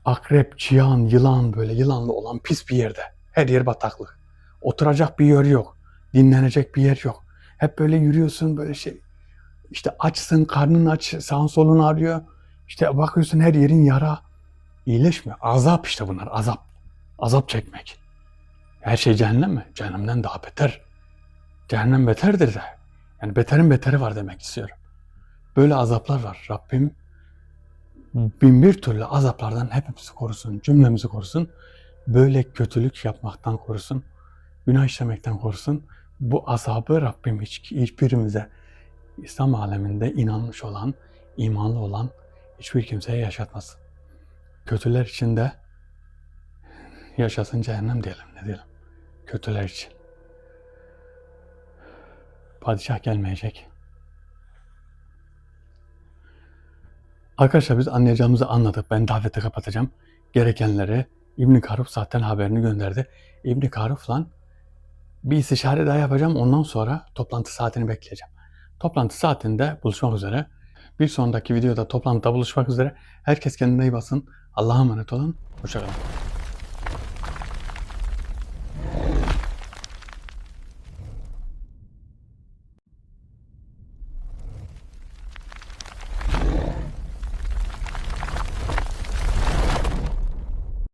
akrep, çıyan, yılan böyle yılanlı olan pis bir yerde. Her yer bataklık. Oturacak bir yer yok. Dinlenecek bir yer yok. Hep böyle yürüyorsun böyle şey. İşte açsın, karnın aç, sağın solun ağrıyor. İşte bakıyorsun her yerin yara. İyileşmiyor. Azap işte bunlar, azap. Azap çekmek. Her şey cehennem mi? Cehennemden daha beter. Cehennem beterdir de. Yani beterin beteri var demek istiyorum. Böyle azaplar var. Rabbim bin bir türlü azaplardan hepimizi korusun, cümlemizi korusun. Böyle kötülük yapmaktan korusun, günah işlemekten korusun. Bu azabı Rabbim hiçbirimize, İslam aleminde inanmış olan, imanlı olan hiçbir kimseye yaşatmasın. Kötüler için de Yaşasın cehennem diyelim, ne diyelim. Kötüler için. Padişah gelmeyecek. Arkadaşlar biz anlayacağımızı anladık. Ben daveti kapatacağım. Gerekenleri İbn Karuf zaten haberini gönderdi. İbn Karuf'la bir istişare daha yapacağım. Ondan sonra toplantı saatini bekleyeceğim. Toplantı saatinde buluşmak üzere. Bir sonraki videoda toplantıda buluşmak üzere. Herkes kendine iyi basın. Allah'a emanet olun. Hoşçakalın.